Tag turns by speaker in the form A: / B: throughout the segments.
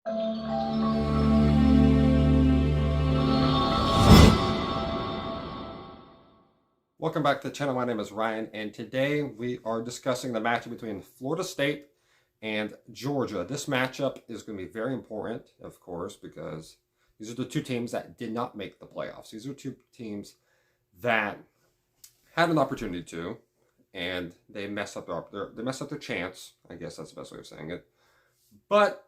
A: Welcome back to the channel. My name is Ryan, and today we are discussing the matchup between Florida State and Georgia. This matchup is going to be very important, of course, because these are the two teams that did not make the playoffs. These are two teams that had an opportunity to, and they messed up their chance. I guess that's the best way of saying it. But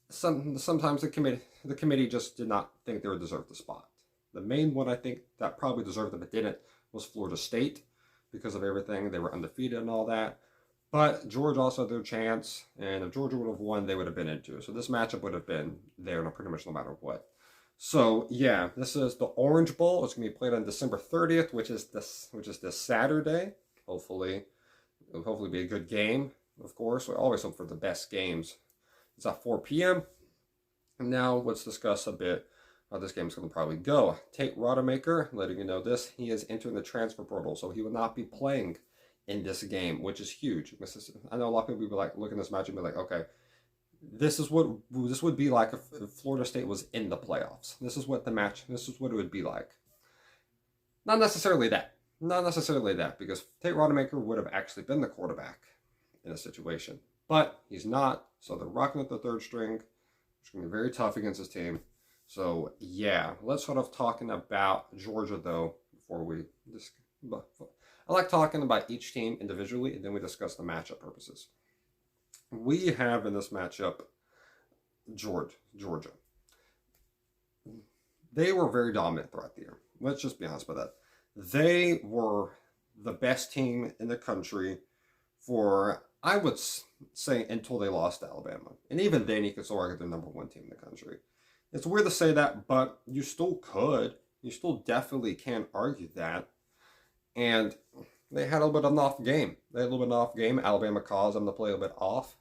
A: sometimes the committee just did not think they would deserve the spot. The main one I think that probably deserved it but didn't was Florida State because of everything. They were undefeated and all that. But Georgia also had their chance, and if Georgia would have won, they would have been into. So this matchup would have been there pretty much no matter what. So yeah, this is the Orange Bowl. It's going to be played on December 30th, which is this Saturday. Hopefully, it'll be a good game. Of course, we always hope for the best games. It's at 4 p.m. And now let's discuss a bit how this game is going to probably go. Tate Rodemaker, letting you know this, he is entering the transfer portal, so he will not be playing in this game, which is huge. I know a lot of people would be like, look at this match and be like, okay, this would be like if Florida State was in the playoffs. This is what it would be like. Not necessarily that, because Tate Rodemaker would have actually been the quarterback in a situation, but he's not, so they're rocking at the third string, which is going to be very tough against this team. So yeah, let's start off talking about Georgia though, before we just, I like talking about each team individually and then we discuss the matchup purposes. We have in this matchup, Georgia. They were very dominant throughout the year. Let's just be honest about that. They were the best team in the country for, I would say, until they lost to Alabama. And even then, you could still argue they're number one team in the country. It's weird to say that, but you still could. You still definitely can argue that. And they had a little bit of an off game. Alabama caused them to play a little bit off.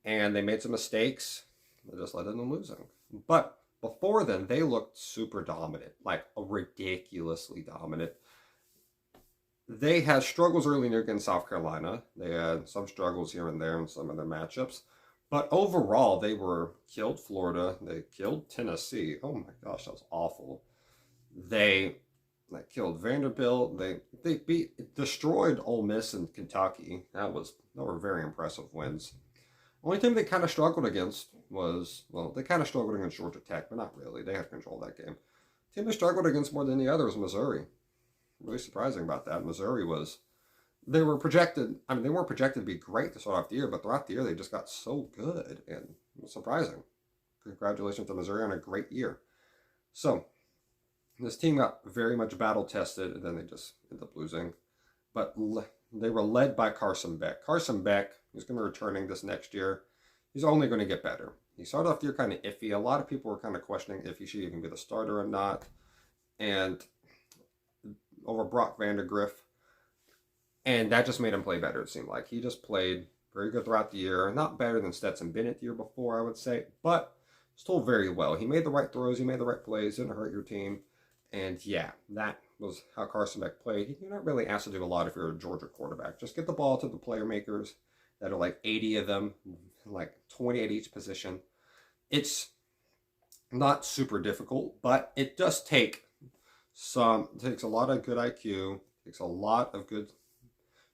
A: And they made some mistakes. They just led them losing. But before then, they looked super dominant. Like, ridiculously dominant. They had struggles early against South Carolina. They had some struggles here and there in some of their matchups. But overall, they killed Florida. They killed Tennessee. Oh my gosh, that was awful. They killed Vanderbilt. They destroyed Ole Miss and Kentucky. Those were very impressive wins. Only team they kind of struggled against was, well, they kind of struggled against Georgia Tech, but not really. They had control of that game. The team they struggled against more than the other was Missouri. Really surprising about that. Missouri was, they weren't projected to be great to start off the year, but throughout the year they just got so good, and it was surprising. Congratulations to Missouri on a great year. So, this team got very much battle tested, and then they just ended up losing. But they were led by Carson Beck. Carson Beck, he's going to be returning this next year. He's only going to get better. He started off the year kind of iffy. A lot of people were kind of questioning if he should even be the starter or not. And over Brock Vandagriff. And that just made him play better, it seemed like. He just played very good throughout the year. Not better than Stetson Bennett the year before, I would say. But still very well. He made the right throws. He made the right plays. Didn't hurt your team. And yeah, that was how Carson Beck played. You're not really asked to do a lot if you're a Georgia quarterback. Just get the ball to the player makers that are like 80 of them, like 20 at each position. It's not super difficult, but it does take it takes a lot of good IQ, takes a lot of good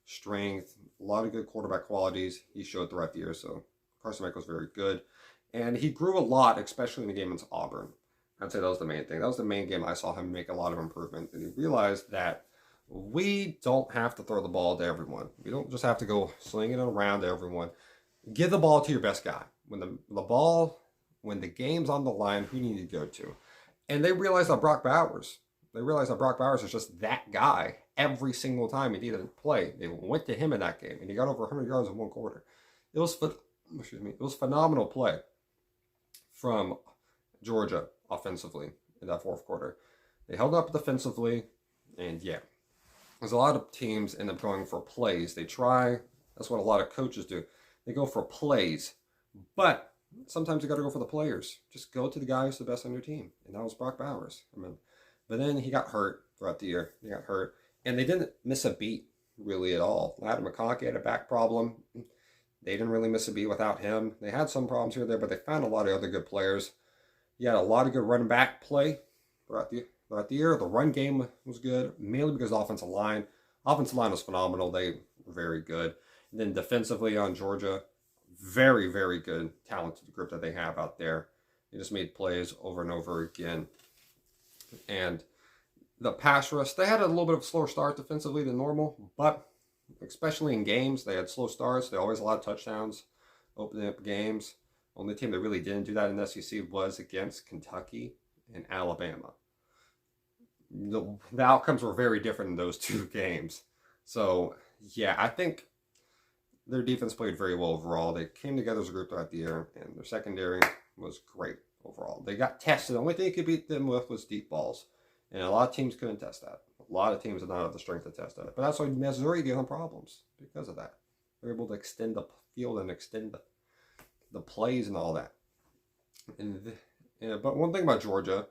A: strength, a lot of good quarterback qualities he showed throughout the year. So Carson Beck was very good. And he grew a lot, especially in the game against Auburn. I'd say that was the main thing. That was the main game I saw him make a lot of improvement. And he realized that we don't have to throw the ball to everyone. We don't just have to go slinging it around to everyone. Give the ball to your best guy. When the game's on the line, who do you need to go to? And they realized that Brock Bowers is just that guy every single time he needed to play. They went to him in that game, and he got over 100 yards in one quarter. It was phenomenal play from Georgia offensively in that fourth quarter. They held up defensively, and yeah, there's a lot of teams end up going for plays. That's what a lot of coaches do. They go for plays, but sometimes you got to go for the players. Just go to the guy who's the best on your team, and that was Brock Bowers. But then he got hurt throughout the year. And they didn't miss a beat really at all. Adam McConkey had a back problem. They didn't really miss a beat without him. They had some problems here or there, but they found a lot of other good players. He had a lot of good running back play throughout the year. The run game was good, mainly because the offensive line was phenomenal. They were very good. And then defensively on Georgia, very, very good, talented group that they have out there. They just made plays over and over again. And the pass rush, they had a little bit of a slower start defensively than normal, but especially in games, they had slow starts. They always had a lot of touchdowns, opening up games. Only team that really didn't do that in the SEC was against Kentucky and Alabama. The outcomes were very different in those two games. So, yeah, I think their defense played very well overall. They came together as a group throughout the year, and their secondary was great overall. They got tested. The only thing you could beat them with was deep balls. And a lot of teams couldn't test that. A lot of teams did not have the strength to test that. But that's why Missouri gave them problems because of that. They're able to extend the field and extend the plays and all that. But one thing about Georgia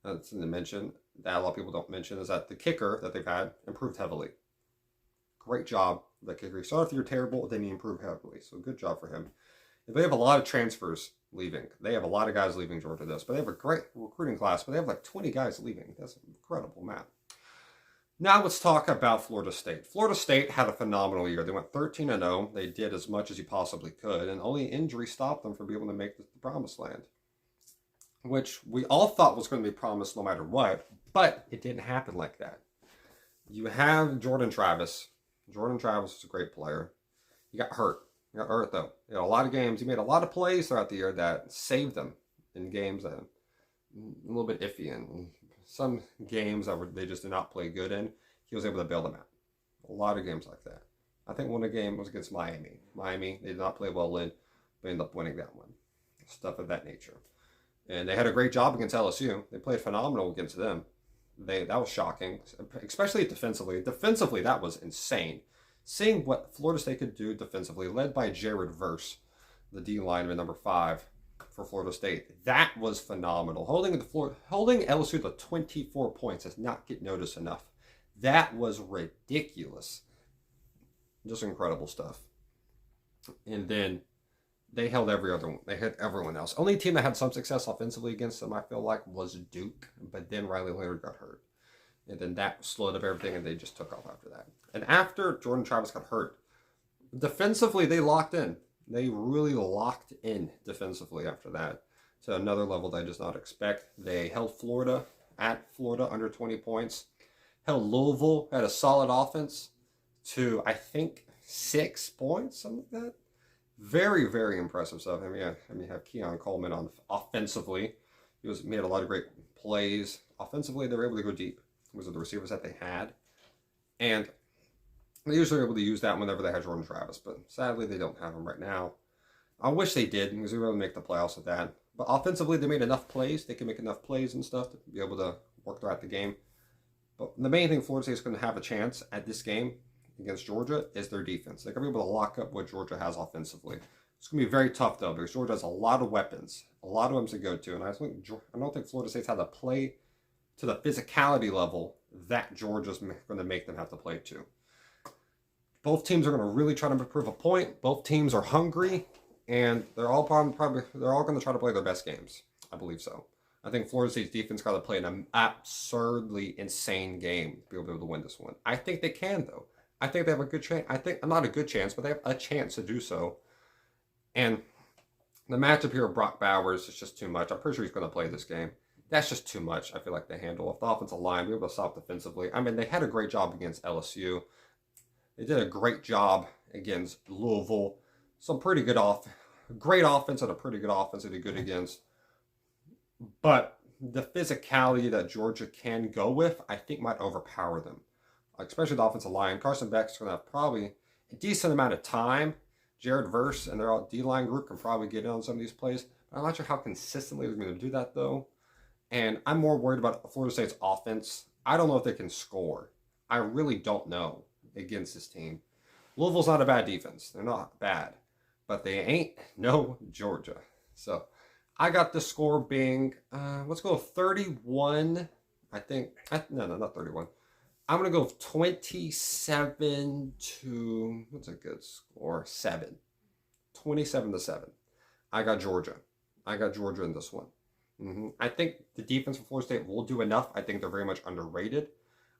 A: that's to mention that a lot of people don't mention is that the kicker that they've had improved heavily. Great job, the kicker. He started off the year terrible, then he improved heavily. So good job for him. They have a lot of transfers leaving. They have a lot of guys leaving Georgia this, but they have a great recruiting class, but they have like 20 guys leaving. That's an incredible map. Now let's talk about Florida State. Florida State had a phenomenal year. They went 13-0. They did as much as you possibly could, and only injury stopped them from being able to make the promised land, which we all thought was going to be promised no matter what, but it didn't happen like that. You have Jordan Travis. Jordan Travis was a great player. He got hurt. He got hurt, though. You know, a lot of games. He made a lot of plays throughout the year that saved them in games that a little bit iffy in. Some games that they just did not play good in, he was able to bail them out. A lot of games like that. I think one of the game was against Miami. Miami, they did not play well in, but ended up winning that one. Stuff of that nature. And they had a great job against LSU. They played phenomenal against them. That was shocking, especially defensively. Defensively, that was insane. Seeing what Florida State could do defensively, led by Jared Verse, the D lineman number 5 for Florida State, that was phenomenal. Holding LSU to 24 points does not get noticed enough. That was ridiculous. Just incredible stuff. And then they held they hit everyone else. Only team that had some success offensively against them, I feel like, was Duke. But then Riley Leonard got hurt. And then that slowed up everything, and they just took off after that. And after Jordan Travis got hurt, defensively, they locked in. They really locked in defensively after that to another level they did not expect. They held Florida under 20 points. Held Louisville, had a solid offense to, I think, 6 points, something like that. Very, very impressive stuff. I mean, you have Keon Coleman on offensively. He made a lot of great plays. Offensively, they were able to go deep. Those are the receivers that they had. And they usually are able to use that whenever they had Jordan Travis. But sadly, they don't have him right now. I wish they did, because they were able to make the playoffs with that. But offensively, they made enough plays. They can make enough plays and stuff to be able to work throughout the game. But the main thing Florida State is going to have a chance at this game against Georgia is their defense. They're going to be able to lock up what Georgia has offensively. It's going to be very tough, though, because Georgia has a lot of weapons. A lot of them to go to. And I don't think Florida State's had to play to the physicality level that Georgia's going to make them have to play to. Both teams are going to really try to prove a point. Both teams are hungry, and they're all going to try to play their best games. I believe so. I think Florida State's defense got to play an absurdly insane game to be able to win this one. I think they can, though. I think they have a good chance. Not a good chance, but they have a chance to do so. And the matchup here with Brock Bowers is just too much. I'm pretty sure he's going to play this game. That's just too much. I feel like they handle the offensive line, be able to stop defensively. I mean, they had a great job against LSU. They did a great job against Louisville. Some pretty good great offense and a pretty good offense they did good against. But the physicality that Georgia can go with, I think, might overpower them. Especially the offensive line. Carson Beck's going to have probably a decent amount of time. Jared Verse and their D-line group can probably get in on some of these plays. I'm not sure how consistently they're going to do that, though. And I'm more worried about Florida State's offense. I don't know if they can score. I really don't know against this team. Louisville's not a bad defense. They're not bad. But they ain't no Georgia. So I got the score being, let's go 31. No, not 31. I'm going to go 27 to, what's a good score? 7. 27-7. I got Georgia. I got Georgia in this one. I think the defense for Florida State will do enough. I think they're very much underrated.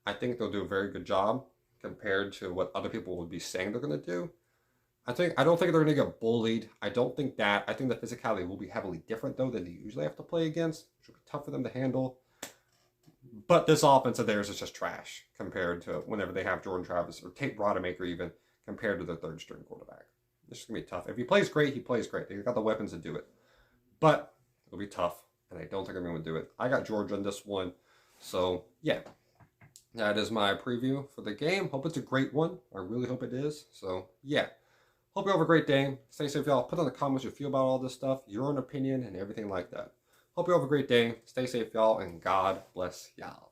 A: I think they'll do a very good job compared to what other people would be saying they're going to do. I don't think they're going to get bullied. I don't think that. I think the physicality will be heavily different, though, than they usually have to play against, which will be tough for them to handle. But this offense of theirs is just trash compared to whenever they have Jordan Travis or Tate Rodemaker even compared to their third string quarterback. It's going to be tough. If he plays great, he plays great. They've got the weapons to do it. But it'll be tough, and I don't think I'm going to do it. I got Georgia in this one. So, yeah. That is my preview for the game. Hope it's a great one. I really hope it is. So, yeah. Hope you have a great day. Stay safe, y'all. Put in the comments what you feel about all this stuff, your own opinion, and everything like that. Hope you have a great day. Stay safe, y'all, and God bless y'all.